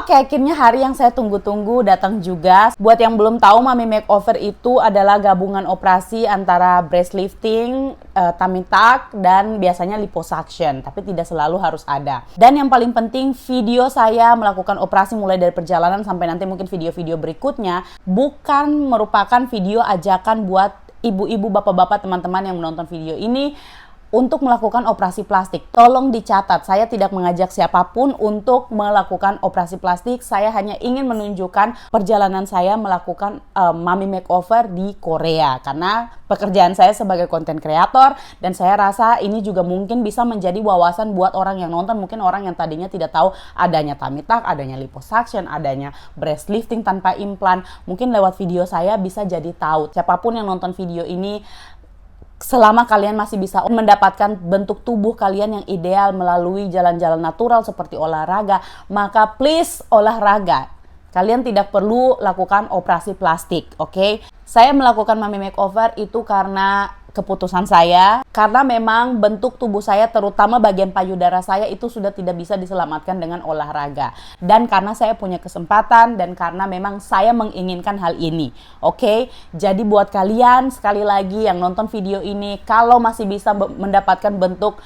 Oke, akhirnya hari yang saya tunggu-tunggu datang juga. Buat yang belum tahu, Mami Makeover itu adalah gabungan operasi antara breast lifting, tummy tuck, dan biasanya liposuction. Tapi tidak selalu harus ada. Dan yang paling penting, video saya melakukan operasi mulai dari perjalanan sampai nanti mungkin video-video berikutnya bukan merupakan video ajakan buat ibu-ibu, bapak-bapak, teman-teman yang menonton video ini untuk melakukan operasi plastik. Tolong dicatat, saya tidak mengajak siapapun untuk melakukan operasi plastik. Saya hanya ingin menunjukkan perjalanan saya melakukan Mami Makeover di Korea. Karena pekerjaan saya sebagai content creator, dan saya rasa ini juga mungkin bisa menjadi wawasan buat orang yang nonton. Mungkin orang yang tadinya tidak tahu adanya tummy tuck, adanya liposuction, adanya breast lifting tanpa implan. Mungkin lewat video saya bisa jadi tahu. Siapapun yang nonton video ini, selama kalian masih bisa mendapatkan bentuk tubuh kalian yang ideal melalui jalan-jalan natural seperti olahraga, maka please olahraga. Kalian tidak perlu lakukan operasi plastik, oke? Saya melakukan Mami Makeover itu karena keputusan saya, karena memang bentuk tubuh saya, terutama bagian payudara saya, itu sudah tidak bisa diselamatkan dengan olahraga. Dan karena saya punya kesempatan, dan karena memang saya menginginkan hal ini, oke? Jadi buat kalian, sekali lagi yang nonton video ini, kalau masih bisa mendapatkan bentuk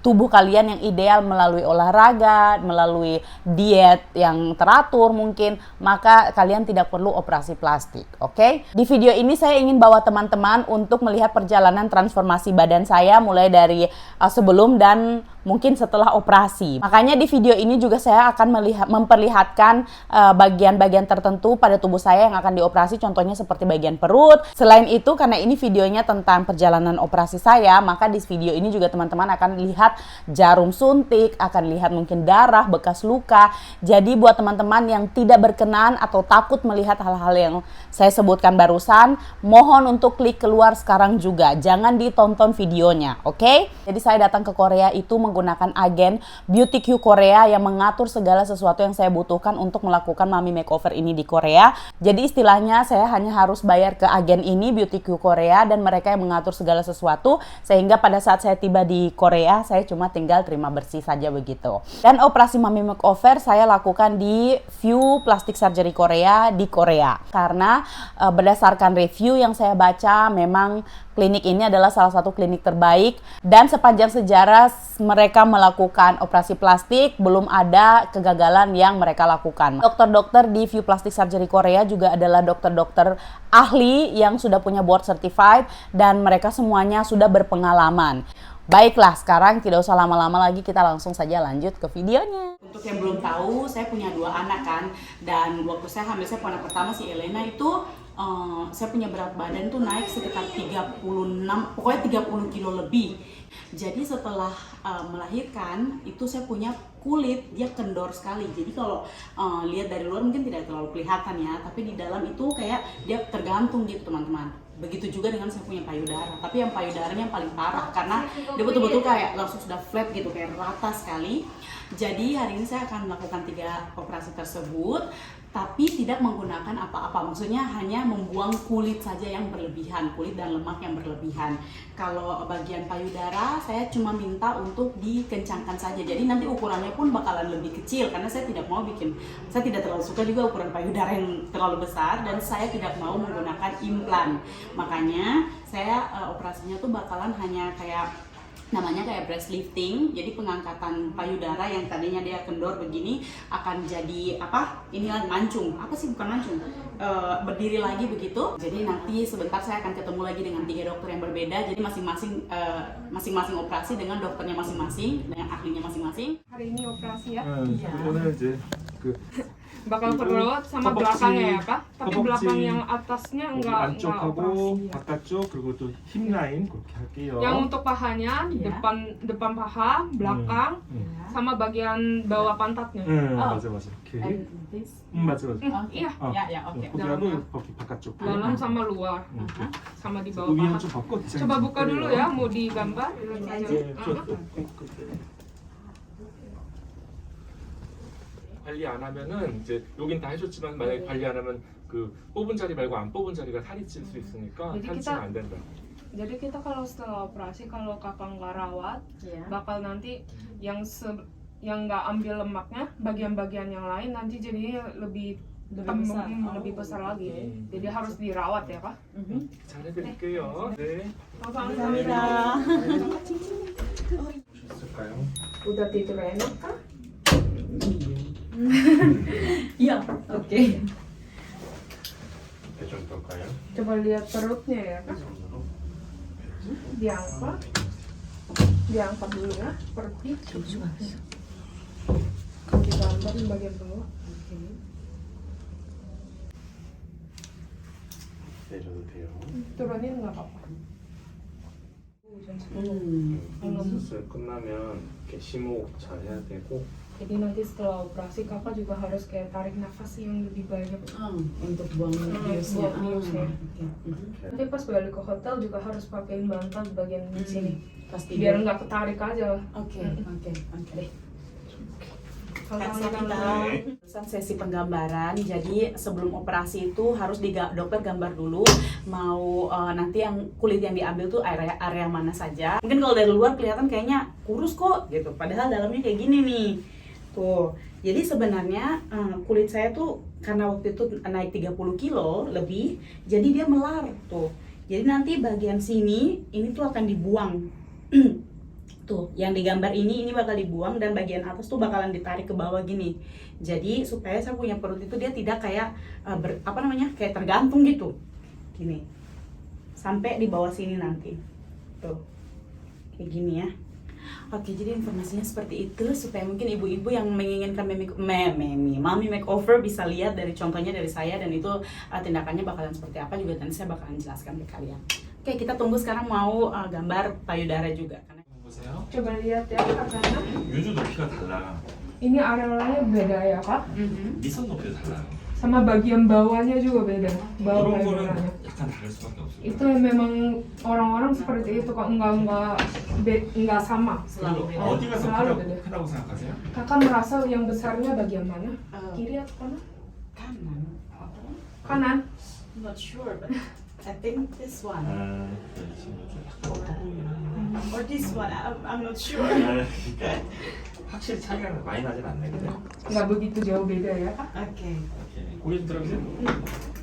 tubuh kalian yang ideal melalui olahraga, melalui diet yang teratur mungkin, maka kalian tidak perlu operasi plastik, oke? Di video ini saya ingin bawa teman-teman untuk melihat perjalanan transformasi badan saya mulai dari sebelum dan mungkin setelah operasi. Makanya di video ini juga saya akan memperlihatkan bagian-bagian tertentu pada tubuh saya yang akan dioperasi, contohnya seperti bagian perut. Selain itu, karena ini videonya tentang perjalanan operasi saya, maka di video ini juga teman-teman akan lihat jarum suntik, akan lihat mungkin darah, bekas luka. Jadi buat teman-teman yang tidak berkenan atau takut melihat hal-hal yang saya sebutkan barusan, mohon untuk klik keluar sekarang juga. Jangan ditonton videonya, oke? Jadi saya datang ke Korea itu menggunakan agen Beauty Q Korea yang mengatur segala sesuatu yang saya butuhkan untuk melakukan Mami Makeover ini di Korea. Jadi istilahnya saya hanya harus bayar ke agen ini, Beauty Q Korea, dan mereka yang mengatur segala sesuatu, sehingga pada saat saya tiba di Korea, saya cuma tinggal terima bersih saja begitu. Dan operasi Mami Makeover saya lakukan di View Plastic Surgery Korea di Korea. Karena berdasarkan review yang saya baca, memang klinik ini adalah salah satu klinik terbaik, dan sepanjang sejarah mereka melakukan operasi plastik belum ada kegagalan yang mereka lakukan. Dokter-dokter di View Plastic Surgery Korea juga adalah dokter-dokter ahli yang sudah punya board certified, dan mereka semuanya sudah berpengalaman. Baiklah, sekarang tidak usah lama-lama lagi, kita langsung saja lanjut ke videonya. Untuk yang belum tahu, saya punya 2 anak kan, dan waktu saya hamil, saya anak pertama si Elena itu saya punya berat badan tuh naik sekitar 36, pokoknya 30 kilo lebih. Jadi setelah melahirkan itu saya punya kulit dia kendor sekali. Jadi kalau lihat dari luar mungkin tidak terlalu kelihatan ya, tapi di dalam itu kayak dia tergantung gitu teman-teman. Begitu juga dengan saya punya payudara, tapi yang payudaranya yang paling parah karena dia betul-betul kayak langsung sudah flat gitu, kayak rata sekali. Jadi hari ini saya akan melakukan 3 operasi tersebut, tapi tidak menggunakan apa-apa. Maksudnya hanya membuang kulit saja yang berlebihan, kulit dan lemak yang berlebihan. Kalau bagian payudara saya cuma minta untuk dikencangkan saja. Jadi nanti ukurannya pun bakalan lebih kecil karena saya tidak mau saya tidak terlalu suka juga ukuran payudara yang terlalu besar, dan saya tidak mau menggunakan implan. Makanya saya operasinya tuh bakalan hanya namanya kayak breast lifting, jadi pengangkatan payudara yang tadinya dia kendor begini akan jadi inilah mancung, bukan mancung, berdiri lagi begitu. Jadi nanti sebentar saya akan ketemu lagi dengan 3 dokter yang berbeda, jadi masing-masing operasi dengan dokternya masing-masing, dengan ahlinya masing-masing. Hari ini operasi ya? 오늘 이제 그 bakal 그리고 perut sama 허벅지, belakangnya ya kak? Tapi 허벅지, belakang yang atasnya 여기 enggak 안쪽하고 operasi. 바깥쪽 그리고 또 힙 라인 그렇게 할게요. Yang untuk pahanya Iya. depan paha, belakang, sama bagian bawah pantatnya. 맞아 맞아. 오케이. And this. 맞아 맞아. Oke. Iya. Ya, ya, oke. 코디하고 거기 바깥쪽. Dalam sama luar, 오케이. sama di bawah 위는 paha. 좀 벗고 디자인 Coba 좀 buka dulu 볼게요. ya, mau digambar. 네, 좋았어. 관리 안 하면은 이제 여긴 다 해줬지만 만약에 관리 안 하면 그 뽑은 자리 말고 안 뽑은 자리가 살이 찔 수 있으니까 jadi 살이 kita- 찌면 안 된다. Jadi kita kalau setelah operasi, kalau kakak nggak rawat, Iya. bakal nanti yang nggak ambil lemaknya, bagian-bagian yang lain nanti jadinya lebih besar. lebih besar lagi. oke. Jadi harus dirawat ya kak. 잘해드릴게요. 네. 감사합니다. 보셨을까요? Udah tidur enak kak? Iya, oke. 이렇게 좀 볼까요? Coba lihat perutnya ya kak. 손으로. Diangkat dulu ya, perutnya. Kalau digambar di bagian bawah. 내려도 돼요. Turunin nggak apa-apa. 수술 끝나면 이렇게 심호흡 잘 해야 되고 Jadi nanti setelah operasi kakak juga harus kayak tarik nafas yang lebih banyak. Untuk buang biusnya. buang biusnya. Oke. Nanti pas balik ke hotel juga harus pakein bantal di bagian sini. Pasti. Biar nggak ketarik aja. Oke. Kalau Pesan sesi penggambaran, jadi sebelum operasi itu harus dokter gambar dulu mau nanti yang kulit yang diambil tuh area mana saja. Mungkin kalau dari luar kelihatan kayaknya kurus kok gitu, padahal dalamnya kayak gini nih. Tuh. Jadi sebenarnya kulit saya tuh karena waktu itu naik 30 kilo lebih, jadi dia melar tuh. Jadi nanti bagian sini ini tuh akan dibuang. Tuh, yang digambar ini bakal dibuang dan bagian atas tuh bakalan ditarik ke bawah gini. Jadi supaya saya punya perut itu dia tidak kayak kayak tergantung gitu. Gini. Sampai di bawah sini nanti. Tuh. Kayak gini ya. Oke, jadi informasinya seperti itu supaya mungkin ibu-ibu yang menginginkan Mami Makeover bisa lihat dari contohnya dari saya, dan itu tindakannya bakalan seperti apa juga nanti saya bakalan jelaskan ke kalian. Oke, kita tunggu sekarang mau gambar payudara juga. 보세요. coba lihat ya kakaknya. 유주 높이가 달라. Ini areolanya beda ya kak. 미선 높이도 달라요. Sama bagian bawahnya juga beda. Bawah 이런 거는 payudaranya. 약간 다를 수밖에 없어요. Itu memang orang-orang seperti itu kok enggak sama. 그리고 beda. 어디가 더 selalu beda. 크다고 생각하세요? Kakak merasa yang besarnya bagian mana? Kiri atau kanan? Kanan. Kanan. Not sure, but I think this one or this one. I'm not sure. 그러니까 확실히 차이가 많이 나진 않네. 근데. Nggak begitu jauh beda ya kak. Oke. 오케이. 고개 좀 들어보세요.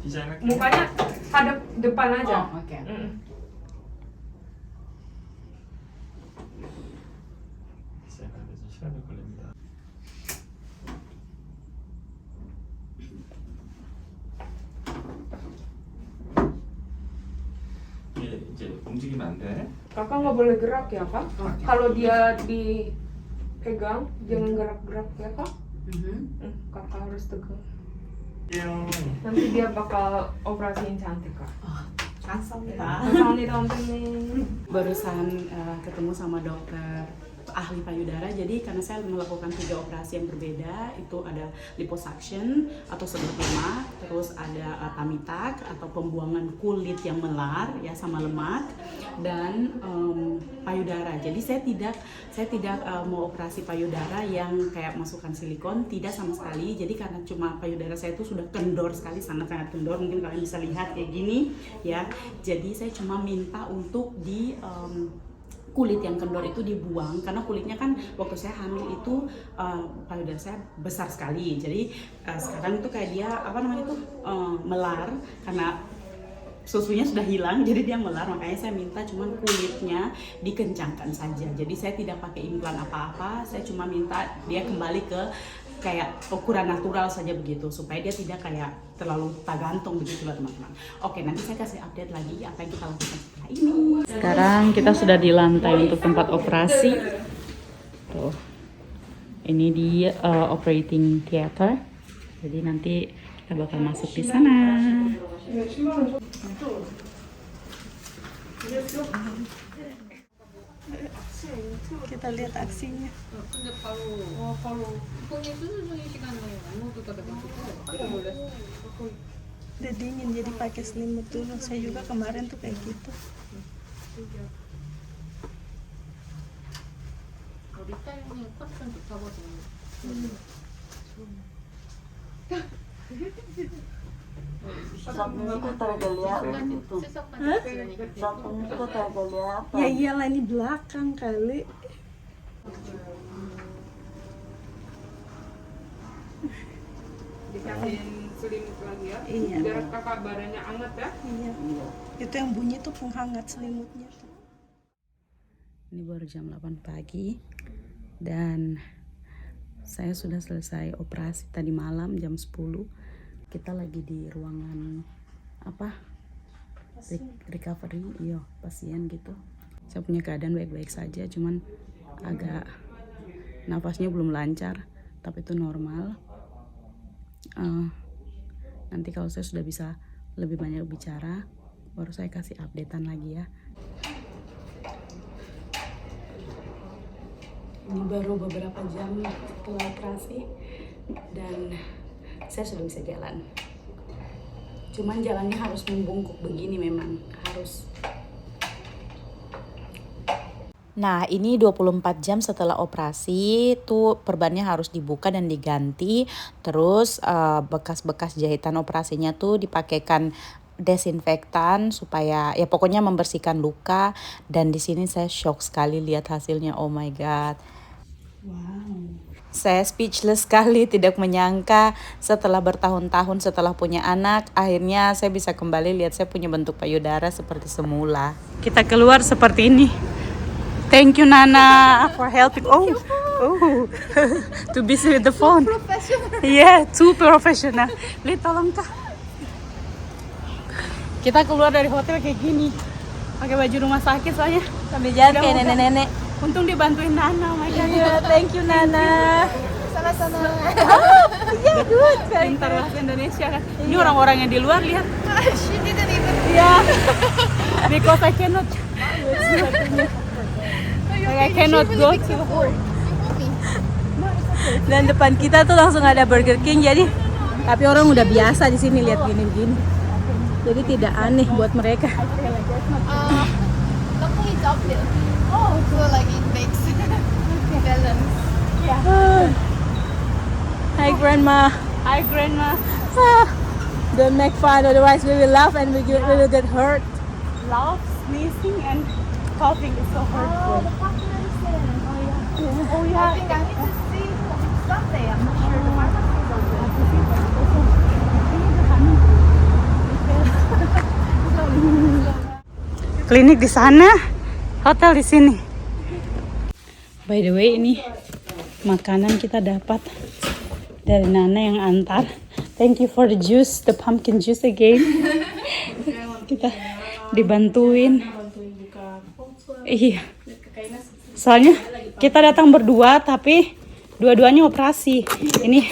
디자인 할게요. Mukanya hadap depan aja. Oh, oke. 디자인하는데 좀 시간이 걸립니다. 이게 이제 움직이면 안 돼. Kakak nggak boleh gerak ya kak. Kalau dia dipegang jangan gerak-gerak ya kak. Kakak harus tegang. Nanti dia bakal operasiin cantik kak. Kamsahamnida ontening. Barusan ketemu sama dokter ahli payudara. Jadi karena saya melakukan 3 operasi yang berbeda, itu ada liposuction atau sedot lemak, terus ada tummy tuck atau pembuangan kulit yang melar ya sama lemak, dan payudara. Jadi saya tidak mau operasi payudara yang kayak masukkan silikon, tidak sama sekali. Jadi karena cuma payudara saya itu sudah kendor sekali, sangat-sangat kendor. Mungkin kalian bisa lihat kayak gini ya. Jadi saya cuma minta untuk kulit yang kendor itu dibuang, karena kulitnya kan waktu saya hamil itu payudara saya besar sekali. Jadi sekarang itu kayak dia melar karena susunya sudah hilang, jadi dia melar. Makanya saya minta cuman kulitnya dikencangkan saja. Jadi saya tidak pakai implan apa-apa, saya cuma minta dia kembali ke kayak ukuran natural saja begitu, supaya dia tidak kayak terlalu tagantung begitu lah teman-teman. Oke, nanti saya kasih update lagi apa yang kita lakukan setelah ini. Sekarang kita sudah di lantai untuk tempat operasi. Tuh, ini di operating theater. Jadi nanti kita bakal masuk di sana. Kita lihat aksinya. 근데 바로 본인 수술 중인 시간에 아무것도 다 몰랐어. Udah dingin jadi pakai selimut dulu. Saya juga kemarin tuh kayak gitu. 리타이어는 컨디션 좋다거든. Samping itu tergeliat gitu. Samping itu tergeliat. Ya iyalah ini belakang kali. Dikasihin selimut lagi ya. Iya. Biar kakak badannya hangat ya. Iya. Itu yang bunyi tuh penghangat selimutnya. Ini baru jam 8 pagi dan saya sudah selesai operasi tadi malam jam 10. Kita lagi di ruangan apa? Recovery, iya, pasien gitu. Saya punya keadaan baik-baik saja, cuman agak nafasnya belum lancar, tapi itu normal. Nanti kalau saya sudah bisa lebih banyak bicara, baru saya kasih updatean lagi ya. Ini baru beberapa jam setelah operasi dan saya sudah bisa jalan. Cuman jalannya harus membungkuk begini, memang harus. Nah, ini 24 jam setelah operasi tuh perbannya harus dibuka dan diganti. Terus bekas-bekas jahitan operasinya tuh dipakaikan desinfektan supaya ya pokoknya membersihkan luka. Dan di sini saya shock sekali lihat hasilnya. Oh my god. Wow. Saya speechless sekali, tidak menyangka setelah bertahun-tahun setelah punya anak, akhirnya saya bisa kembali lihat saya punya bentuk payudara seperti semula. Kita keluar seperti ini. Thank you Nana for helping. Oh, too busy with the phone. Too professional. Yeah, too professional. Lihat tolong Kak. Kita keluar dari hotel kayak gini, pakai baju rumah sakit soalnya. Sambil jalan kayak nenek-nenek. Untung dibantuin Nana, oh my god. Yeah, thank you Nana. Sama-sama. Yeah, good. Pintar bahasa Indonesia kan. Ini orang-orang yang di luar lihat. She didn't even. Yeah. Because I cannot. I cannot go to. Dan depan kita tuh langsung ada Burger King, jadi tapi orang udah biasa di sini lihat gini-gini. Jadi tidak aneh buat mereka. Luckily it's uphill. Oh, so like it makes balance. Hi Grandma. Hi Grandma. Don't make fun, otherwise we will laugh and we will get hurt. Laugh, sneezing and coughing is so hurtful. Oh yeah. I think I need to see Sunday. I'm not sure the pharmacy is open. Klinik di sana, hotel di sini. By the way, ini makanan kita dapat dari Nana yang antar. Thank you for the juice, the pumpkin juice again. Kita dibantuin. Iya. Soalnya kita datang berdua tapi dua-duanya operasi. Ini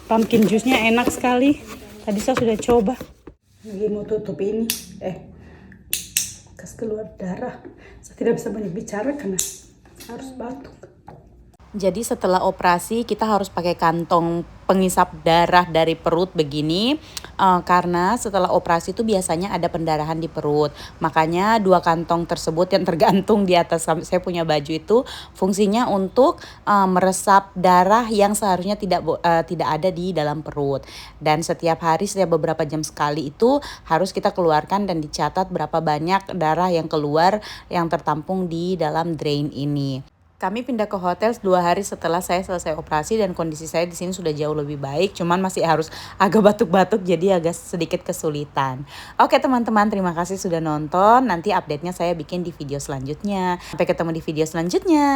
pumpkin juice-nya enak sekali. Tadi saya sudah coba. Lagi mau tutup ini. Bekas keluar darah. Saya tidak bisa banyak bicara karena harus batuk. Jadi setelah operasi kita harus pakai kantong pengisap darah dari perut begini karena setelah operasi itu biasanya ada pendarahan di perut. Makanya 2 kantong tersebut yang tergantung di atas saya punya baju itu fungsinya untuk meresap darah yang seharusnya tidak ada di dalam perut. Dan setiap hari, setiap beberapa jam sekali itu harus kita keluarkan dan dicatat berapa banyak darah yang keluar yang tertampung di dalam drain ini. Kami pindah ke hotel 2 hari setelah saya selesai operasi dan kondisi saya di sini sudah jauh lebih baik. Cuman masih harus agak batuk-batuk jadi agak sedikit kesulitan. Oke teman-teman, terima kasih sudah nonton. Nanti update-nya saya bikin di video selanjutnya. Sampai ketemu di video selanjutnya.